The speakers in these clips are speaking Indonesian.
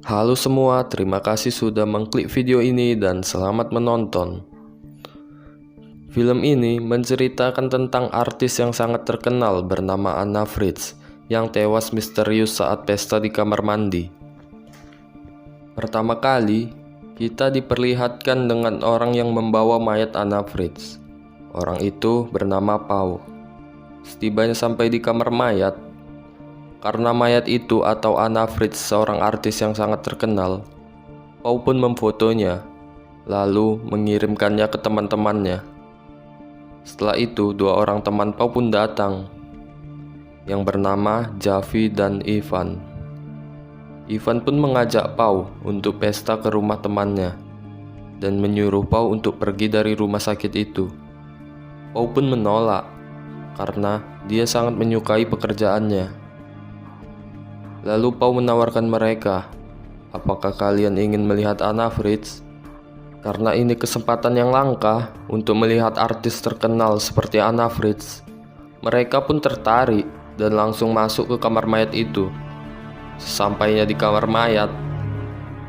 Halo semua, terima kasih sudah mengklik video ini dan selamat menonton. Film ini menceritakan tentang artis yang sangat terkenal bernama Anna Fritz yang tewas misterius saat pesta di kamar mandi. Pertama kali, kita diperlihatkan dengan orang yang membawa mayat Anna Fritz. Orang itu bernama Paul. Setibanya sampai di kamar mayat, karena mayat itu atau Anna Fritz seorang artis yang sangat terkenal, Paul pun memfotonya, lalu mengirimkannya ke teman-temannya. Setelah itu, dua orang teman Paul pun datang, yang bernama Javi dan Ivan. Ivan pun mengajak Paul untuk pesta ke rumah temannya, dan menyuruh Paul untuk pergi dari rumah sakit itu. Paul pun menolak, karena dia sangat menyukai pekerjaannya. Lalu Paul menawarkan mereka, apakah kalian ingin melihat Anna Fritz? Karena ini kesempatan yang langka untuk melihat artis terkenal seperti Anna Fritz. Mereka pun tertarik dan langsung masuk ke kamar mayat itu. Sesampainya di kamar mayat,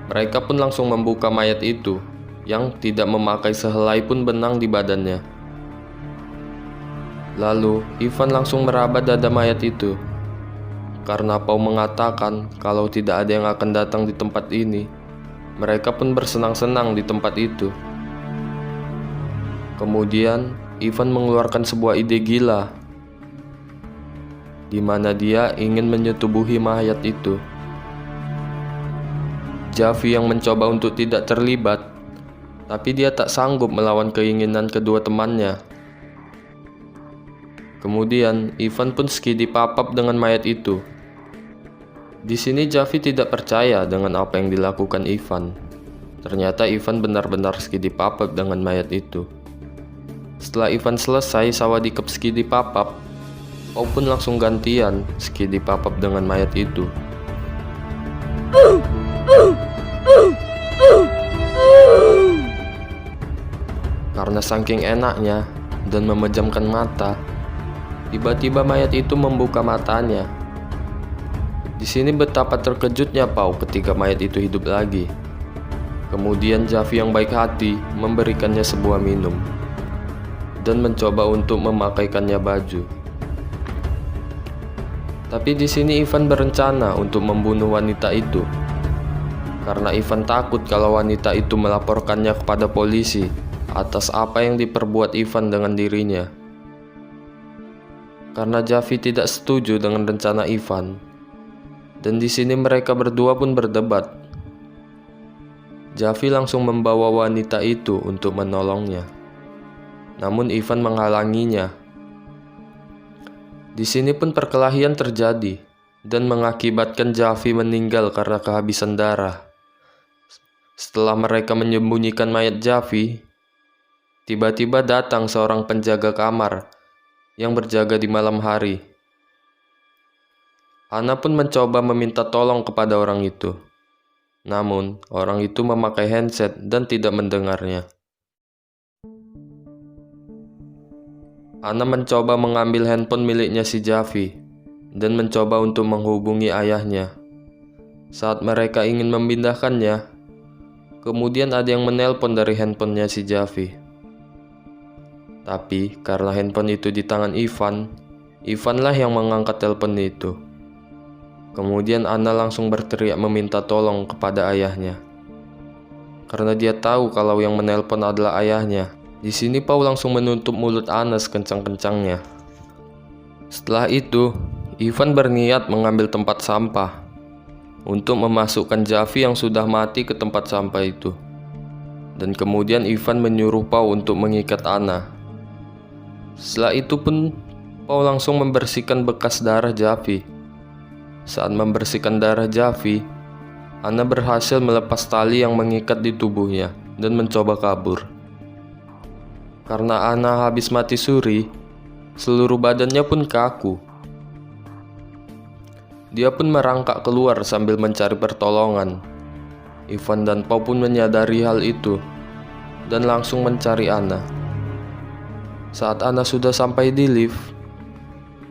mereka pun langsung membuka mayat itu yang tidak memakai sehelai pun benang di badannya. Lalu Ivan langsung meraba dada mayat itu. Karena Paul mengatakan kalau tidak ada yang akan datang di tempat ini, mereka pun bersenang-senang di tempat itu. Kemudian, Ivan mengeluarkan sebuah ide gila, di mana dia ingin menyetubuhi mayat itu. Javi yang mencoba untuk tidak terlibat, tapi dia tak sanggup melawan keinginan kedua temannya. Kemudian, Ivan pun skidi papap dengan mayat itu. Di sini Javi tidak percaya dengan apa yang dilakukan Ivan. Ternyata Ivan benar-benar skidi papap dengan mayat itu. Setelah Ivan selesai sawadikap skidi papap, Paul pun langsung gantian skidi papap dengan mayat itu. Karena saking enaknya dan memejamkan mata, tiba-tiba mayat itu membuka matanya. Di sini betapa terkejutnya Paul ketika mayat itu hidup lagi. Kemudian Javi yang baik hati memberikannya sebuah minum dan mencoba untuk memakaikannya baju. Tapi di sini Ivan berencana untuk membunuh wanita itu. Karena Ivan takut kalau wanita itu melaporkannya kepada polisi atas apa yang diperbuat Ivan dengan dirinya. Karena Javi tidak setuju dengan rencana Ivan, dan di sini mereka berdua pun berdebat. Javi langsung membawa wanita itu untuk menolongnya, namun Ivan menghalanginya. Di sini pun perkelahian terjadi dan mengakibatkan Javi meninggal karena kehabisan darah. Setelah mereka menyembunyikan mayat Javi, tiba-tiba datang seorang penjaga kamar yang berjaga di malam hari. Anna pun mencoba meminta tolong kepada orang itu. Namun, orang itu memakai headset dan tidak mendengarnya. Anna mencoba mengambil handphone miliknya si Javi dan mencoba untuk menghubungi ayahnya. Saat mereka ingin memindahkannya, kemudian ada yang menelpon dari handphonenya si Javi. Tapi karena handphone itu di tangan Ivan lah yang mengangkat telepon itu. Kemudian Anna langsung berteriak meminta tolong kepada ayahnya. Karena dia tahu kalau yang menelpon adalah ayahnya. Di sini Paul langsung menutup mulut Anna sekencang-kencangnya. Setelah itu, Ivan berniat mengambil tempat sampah untuk memasukkan Javi yang sudah mati ke tempat sampah itu. Dan kemudian Ivan menyuruh Paul untuk mengikat Anna. Setelah itu pun Paul langsung membersihkan bekas darah Javi. Saat membersihkan darah Javi, Anna berhasil melepas tali yang mengikat di tubuhnya dan mencoba kabur. Karena Anna habis mati suri, seluruh badannya pun kaku. Dia pun merangkak keluar sambil mencari pertolongan. Ivan dan Paul pun menyadari hal itu dan langsung mencari Anna. Saat Anna sudah sampai di lift,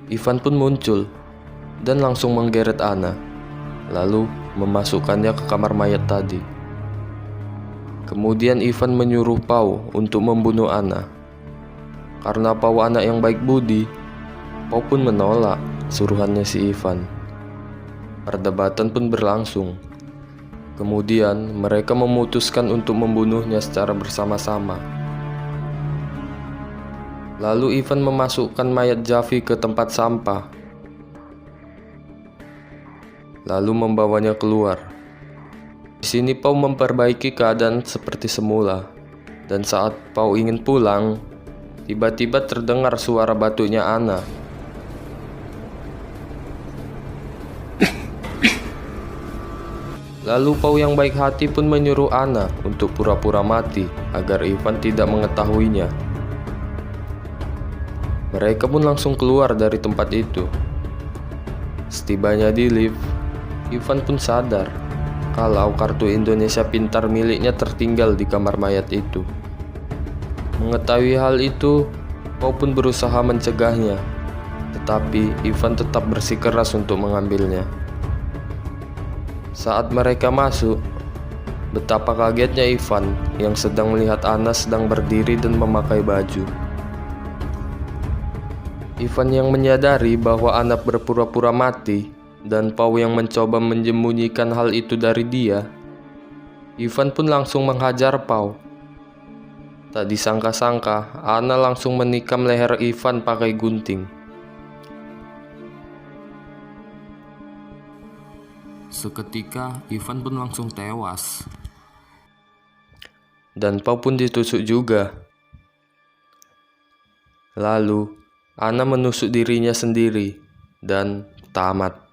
Ivan pun muncul dan langsung menggeret Anna. Lalu memasukkannya ke kamar mayat tadi. Kemudian Ivan menyuruh Pau untuk membunuh Anna. Karena Pau anak yang baik budi, Pau pun menolak suruhannya si Ivan. Perdebatan pun berlangsung. Kemudian mereka memutuskan untuk membunuhnya secara bersama-sama. Lalu Ivan memasukkan mayat Javi ke tempat sampah, lalu membawanya keluar. Di sini Pau memperbaiki keadaan seperti semula, dan saat Pau ingin pulang, tiba-tiba terdengar suara batuknya Anna. Lalu Pau yang baik hati pun menyuruh Anna untuk pura-pura mati agar Ivan tidak mengetahuinya. Mereka pun langsung keluar dari tempat itu. Setibanya di lift, Ivan pun sadar kalau kartu Indonesia Pintar miliknya tertinggal di kamar mayat itu. Mengetahui hal itu, Pau pun berusaha mencegahnya, tetapi Ivan tetap bersikeras untuk mengambilnya. Saat mereka masuk, betapa kagetnya Ivan yang sedang melihat Anna sedang berdiri dan memakai baju. Ivan yang menyadari bahwa Anna berpura-pura mati dan Pau yang mencoba menyembunyikan hal itu dari dia, Ivan pun langsung menghajar Pau. Tak disangka-sangka, Anna langsung menikam leher Ivan pakai gunting. Seketika, Ivan pun langsung tewas. Dan Pau pun ditusuk juga. Lalu, Anna menusuk dirinya sendiri dan tamat.